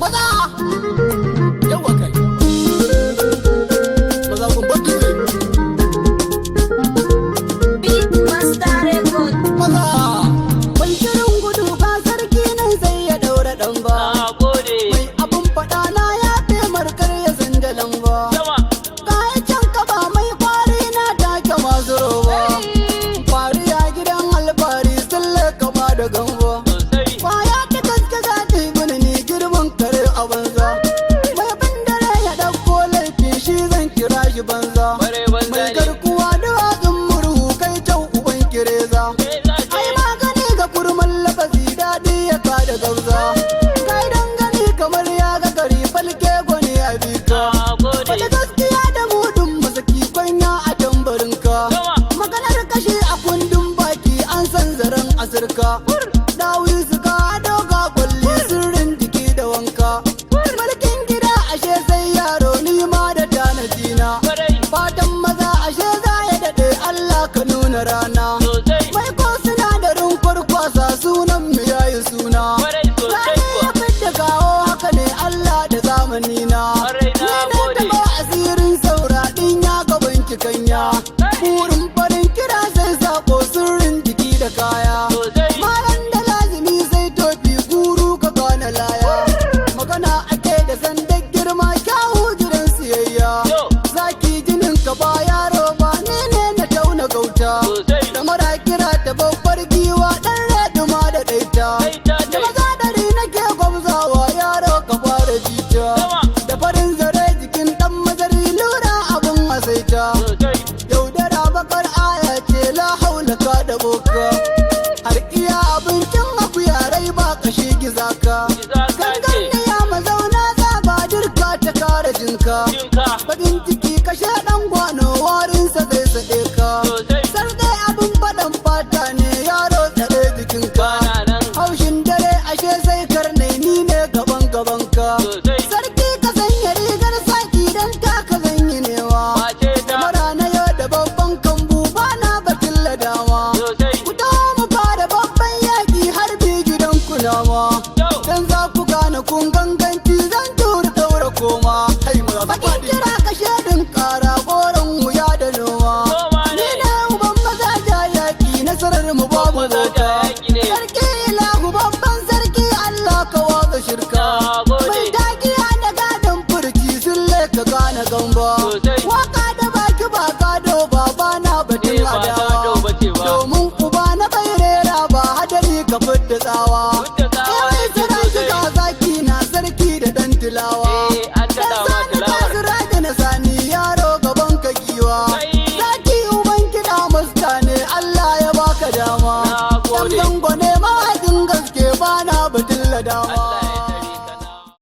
maza yawa kai maza kun baki ne Beat Master Record. maza ban shirin gudu ba sarki nan sai ya daura dan ba mai abun fada na ya fi markar ya zandalan ba kayan can kaba mai kwari na take masu roba kwari a gidan alfari sun leka ba da gamba kwaya ta gaske za ta yi mini ni girman kare a banza mai bandare ya ɗauko laifi shi zan kira shi banza mai garkuwa da watsin murhu kai can uban kireza ai magani ga kurman lafazi daɗi ya kada gauza kai dangane kamar ya ga gari falke gwani a bika wata gaskiya da mudun masaki kwanya a tambarinka maganar kashe a kundin baki an san zaren asirka dawi suka doga kwalli sirrin jiki da wanka mulkin gida ashe sai yaro nima da tanadina fatan maza ashe za ya daɗe Allah ka nuna rana mai ko sinadarin kwarkwasa sunan mu yayi suna zane ya fidda gawo haka ne Allah da zamani na ni ne taɓa asirin saura ɗin ya gaban kikanya burin farin kira sai sako sirrin jiki da kaya malan da lazimi sai tofi guru ka gane laya magana ake da sandan girma kyawu gidan siyayya zaki jinin ka ba yaro ba ne na tauna gauta da mara kira ta babbar giwa dan reduma da daita da maza dari nake gwamzawa yaro ka fara jita da farin zare jikin dan mazari lura abun asaita yaudara bakar aya ce la haula ka da boka har iya abincin akuya rai ba kashi gizaka gangan da ya mazauna zaba dirka ta kara jinka bakin ciki kashe dan gwano warinsa zai sade ka sarde abin fadan fata ne yaro tsare jikinka haushin dare ashe sai karne ni ne gaban gabanka sarki ka sanya rigar saki dan taka zanyi newa mara na yau da babban kambu bana bakin ladawa ku taho mu fara babban yaki har bi gidan kunawa dan za ku gane kun ganganci zan tura daura koma bakin kira ka shedin kara goron wuya da noma ni ne uban maza ja yaki nasarar mu babu bauta sarki ilahu babban sarki Allah ka watsa shirka mai dakiya da gadon furci sun leka gane gamba waka da baki ba gado ba bana batun adawa domin uba na bai rera ba hadari ka fidda tsawa kawai sira shiga zaki na sarki da dan tilawa dan sani kasira da na sani yaro gaban ka giwa zaki uban kiɗa masta ne Allah ya baka dama dan zango ne mawaƙin gaske bana batun ladawa